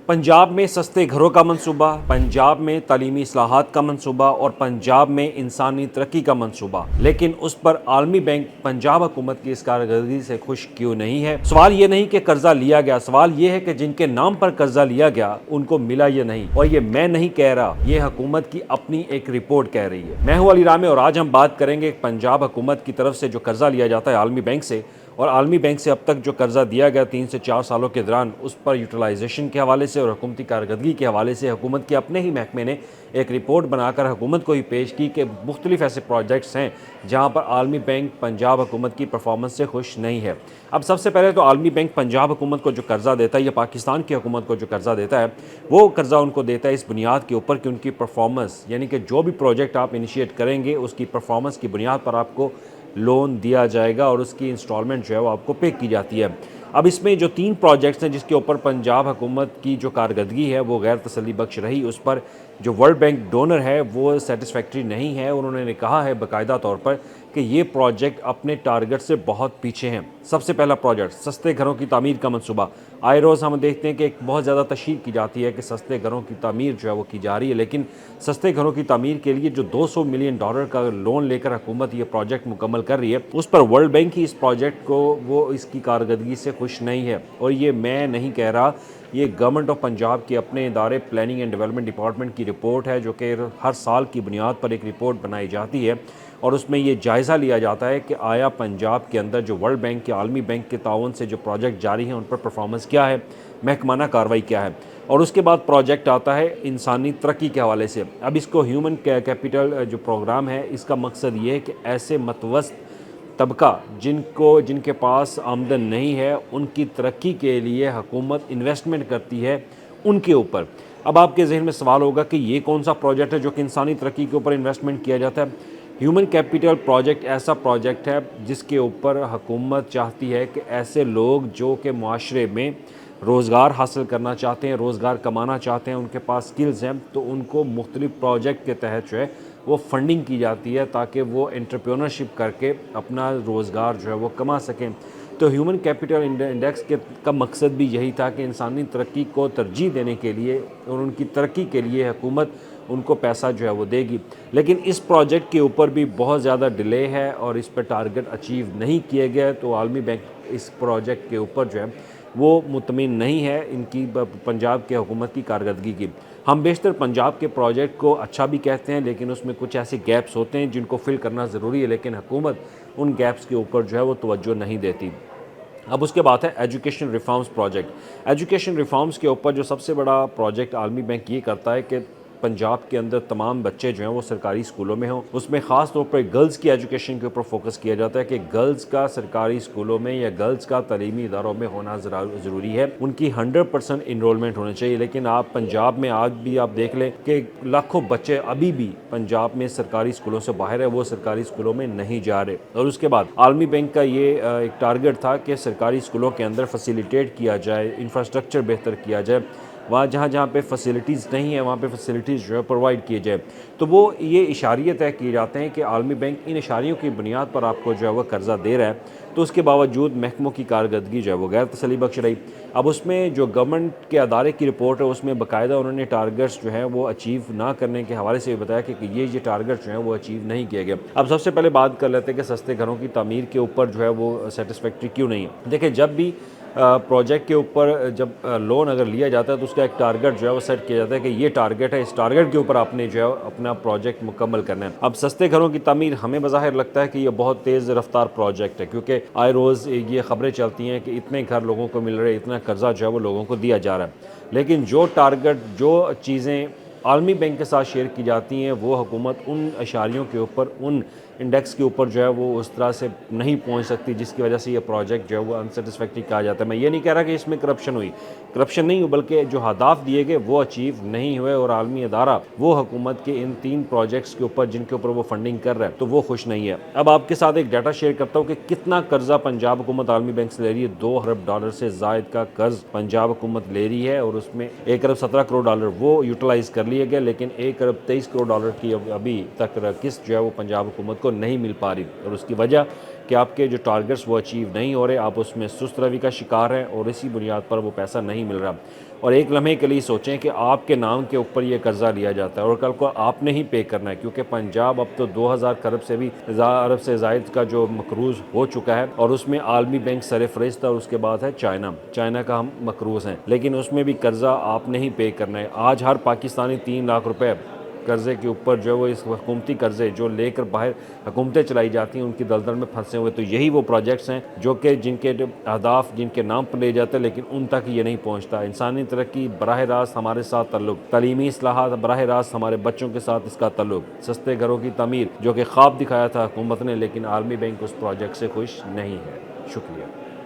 पंजाब में सस्ते घरों का मंसूबा, पंजाब में तालीमी इस्लाहात का मंसूबा और पंजाब में इंसानी तरक्की का मंसूबा, लेकिन उस पर आलमी बैंक पंजाब हुकूमत की इस कारकर्दगी से खुश क्यों नहीं है। सवाल ये नहीं कि कर्जा लिया गया, सवाल ये है कि जिनके नाम पर कर्जा लिया गया उनको मिला या नहीं। और ये मैं नहीं कह रहा, ये हुकूमत की अपनी एक रिपोर्ट कह रही है। मैं हूं अली रामे और आज हम बात करेंगे पंजाब हुकूमत की तरफ से जो कर्जा लिया जाता है आलमी बैंक से, और आलमी बैंक से अब तक जो कर्जा दिया गया 3 से 4 सालों के दौरान, उस पर यूटिलाइजेशन के हवाले से और हुकूमती कारकर्दगी के हवाले से हुकूमत के अपने ही महकमे ने एक रिपोर्ट बनाकर हुकूमत को ही पेश की कि मुख्तलिफ ऐसे प्रोजेक्ट्स हैं जहाँ पर आलमी बैंक पंजाब हुकूमत की परफॉर्मेंस से खुश नहीं है। अब सबसे पहले तो आलमी बैंक पंजाब हुकूमत को जो कर्जा देता है या पाकिस्तान की हुकूमत को जो कर्जा देता है, वो कर्जा उनको देता है इस बुनियाद के ऊपर कि उनकी परफॉर्मेंस, यानी कि जो भी प्रोजेक्ट आप इनिशिएट करेंगे उसकी परफॉर्मेंस की बुनियाद पर आपको लोन दिया जाएगा और उसकी इंस्टॉलमेंट जो है वो आपको पे की जाती है। अब इसमें जो 3 प्रोजेक्ट्स हैं जिसके ऊपर पंजाब हुकूमत की जो कारकर्दगी है वो गैर तसल्ली बख्श रही, उस पर जो वर्ल्ड बैंक डोनर है वो सेटिस्फैक्ट्री नहीं है। उन्होंने कहा है बाकायदा तौर पर कि ये प्रोजेक्ट अपने टारगेट से बहुत पीछे हैं। सबसे पहला प्रोजेक्ट सस्ते घरों की तामीर का मंसूबा। आए रोज़ हम देखते हैं कि एक बहुत ज़्यादा तशहीर की जाती है कि सस्ते घरों की तामीर जो है वो की जा रही है, लेकिन सस्ते घरों की तामीर के लिए जो $200 मिलियन का लोन लेकर हुकूमत ये प्रोजेक्ट मुकम्मल कर रही है, उस पर वर्ल्ड बैंक ही इस प्रोजेक्ट को वो इसकी कारकर्दगी से खुश नहीं है। और ये मैं नहीं कह रहा, ये गवर्नमेंट ऑफ पंजाब के अपने इदारे प्लानिंग एंड डेवलपमेंट डिपार्टमेंट की रिपोर्ट है, जो कि हर साल की बुनियाद पर एक रिपोर्ट बनाई जाती है और उसमें ये जायज़ा लिया जाता है कि आया पंजाब के अंदर जो वर्ल्ड बैंक के आलमी बैंक के ताउन से जो प्रोजेक्ट जारी हैं उन पर परफॉर्मेंस क्या है, महकमाना कार्रवाई क्या है। और उसके बाद प्रोजेक्ट आता है इंसानी तरक्की के हवाले से। अब इसको ह्यूमन कैपिटल जो प्रोग्राम है, इसका मकसद ये है कि ऐसे मतवस्त तबका जिनके पास आमदन नहीं है, उनकी तरक्की के लिए हुकूमत इन्वेस्टमेंट करती है उनके ऊपर। अब आपके जहन में सवाल होगा कि ये कौन सा प्रोजेक्ट है जो कि इंसानी तरक्की के ऊपर इन्वेस्टमेंट किया जाता है। ह्यूमन कैपिटल प्रोजेक्ट ऐसा प्रोजेक्ट है जिसके ऊपर हुकूमत चाहती है कि ऐसे लोग जो कि मुआशरे में रोज़गार हासिल करना चाहते हैं, रोज़गार कमाना चाहते हैं, उनके पास स्किल्स हैं, तो उनको मुख्तलिफ प्रोजेक्ट के तहत जो है वो फंडिंग की जाती है ताकि वो एंटरप्रेन्योरशिप करके अपना रोज़गार जो है वो कमा सकें। तो ह्यूमन कैपिटल इंडेक्स का मकसद भी यही था कि इंसानी तरक्की को तरजीह देने के लिए और उनकी तरक्की के लिए हुकूमत उनको पैसा जो है वो देगी। लेकिन इस प्रोजेक्ट के ऊपर भी बहुत ज़्यादा डिले है और इस पर टारगेट अचीव नहीं किए गए, तो आलमी बैंक इस प्रोजेक्ट के ऊपर जो है वो मुतमिन नहीं है इनकी पंजाब के हुकूमत की कारकर्दगी की। हम बेशतर पंजाब के प्रोजेक्ट को अच्छा भी कहते हैं, लेकिन उसमें कुछ ऐसे गैप्स होते हैं जिनको फिल करना ज़रूरी है, लेकिन हुकूमत उन गैप्स के ऊपर जो है वो तवज्जो नहीं देती। अब उसके बाद है education reforms project. Education reforms के ऊपर जो सबसे बड़ा प्रोजेक्ट आलमी बैंक ये करता है कि पंजाब के अंदर तमाम बच्चे जो हैं वो सरकारी स्कूलों में हों। उसमें ख़ास तौर पर गर्ल्स की एजुकेशन के ऊपर फोकस किया जाता है कि गर्ल्स का सरकारी स्कूलों में या गर्ल्स का तालीमी इदारों में होना ज़रूरी है, उनकी 100% इनरोलमेंट होनी चाहिए। लेकिन आप पंजाब में आज भी आप देख लें कि लाखों बच्चे अभी भी पंजाब में सरकारी स्कूलों से बाहर है, वो सरकारी स्कूलों में नहीं जा रहे। और उसके बाद आलमी बैंक का ये एक टारगेट था कि सरकारी स्कूलों के अंदर फैसिलिटेट किया जाए, इंफ्रास्ट्रक्चर बेहतर किया जाए, वहाँ जहाँ पे फैसिलिटीज़ नहीं है वहाँ पे फैसिलिटीज़ जो है प्रोवाइड किए जाए। तो वो ये इशारे तय किए जाते हैं कि आलमी बैंक इन इशारियों की बुनियाद पर आपको जो है वो कर्जा दे रहा है, तो उसके बावजूद महकमों की कारकर्दगी जो है वो गैर तसल्ली बख्श रही। अब उसमें जो गवर्नमेंट के अदारे की रिपोर्ट है उसमें बाकायदा उन्होंने टारगेट्स जो हैं वो अचीव ना करने के हवाले से बताया कि ये टारगेट्स जो हैं वो अचीव नहीं किए गए। अब सबसे पहले बात कर लेते हैं कि सस्ते घरों की तामीर के ऊपर जो है वो सेटिस्फैक्ट्री क्यों नहीं है। देखिए, जब भी प्रोजेक्ट के ऊपर जब लोन अगर लिया जाता है तो उसका एक टारगेट जो है वो सेट किया जाता है कि ये टारगेट है, इस टारगेट के ऊपर आपने जो है अपना प्रोजेक्ट मुकम्मल करना है। अब सस्ते घरों की तामीर हमें बज़ाहिर लगता है कि ये बहुत तेज़ रफ्तार प्रोजेक्ट है, क्योंकि आए रोज़ ये ख़बरें चलती हैं कि इतने घर लोगों को मिल रहे, इतना कर्जा जो है वो लोगों को दिया जा रहा है। लेकिन जो टारगेट, जो चीज़ें आलमी बैंक के साथ शेयर की जाती हैं, वो हुकूमत उन इशारियों के ऊपर, उन इंडेक्स के ऊपर जो है वो उस तरह से नहीं पहुंच सकती, जिसकी वजह से ये प्रोजेक्ट जो है वो अनसेटिस्फैक्ट्री कहा जाता है। मैं ये नहीं कह रहा कि इसमें करप्शन हुई, करप्शन नहीं हुई, बल्कि जो हदाफ दिए गए वो अचीव नहीं हुए और आलमी अदारा वो हुकूमत के इन 3 प्रोजेक्ट्स के ऊपर जिनके ऊपर वो फंडिंग कर रहा है तो वो खुश नहीं है। अब आपके साथ एक डाटा शेयर करता हूँ कि कितना कर्जा पंजाब हुकूमत आलमी बैंक से ले रही है। $2 अरब से जायद का कर्ज पंजाब हुकूमत ले रही है और उसमें $1 अरब 17 करोड़ वो यूटिलाइज कर लिए गए, लेकिन $1 अरब 23 करोड़ की अभी तक किस्त जो है वो पंजाब हुकूमत को کو نہیں مل پا رہی، اور اس کی وجہ کہ آپ کے جو ٹارگٹس وہ اچیو نہیں ہو رہے، آپ اس میں سست روی کا شکار ہیں اور اسی بنیاد پر وہ پیسہ نہیں مل رہا۔ اور ایک لمحے کے لیے سوچیں کہ آپ کے نام کے اوپر یہ قرضہ لیا جاتا ہے اور کل کو آپ نے ہی پے کرنا ہے، کیونکہ پنجاب اب تو 2000 ارب سے بھی ارب سے زائد کا جو مقروض ہو چکا ہے، اور اس میں عالمی بینک سر فہرست ہے، اور اس کے بعد ہے چائنا کا ہم مقروض ہیں، لیکن اس میں بھی قرضہ آپ نے ہی پے کرنا ہے۔ آج ہر پاکستانی 3 لاکھ روپے قرضے کے اوپر جو وہ اس حکومتی قرضے جو لے کر باہر حکومتیں چلائی جاتی ہیں ان کی دلدل میں پھنسے ہوئے۔ تو یہی وہ پروجیکٹس ہیں جو کہ جن کے اہداف جن کے نام پر لے جاتے ہیں لیکن ان تک یہ نہیں پہنچتا۔ انسانی ترقی براہ راست ہمارے ساتھ تعلق، تعلیمی اصلاحات براہ راست ہمارے بچوں کے ساتھ اس کا تعلق، سستے گھروں کی تعمیر جو کہ خواب دکھایا تھا حکومت نے، لیکن عالمی بینک اس پروجیکٹ سے خوش نہیں ہے۔ شکریہ۔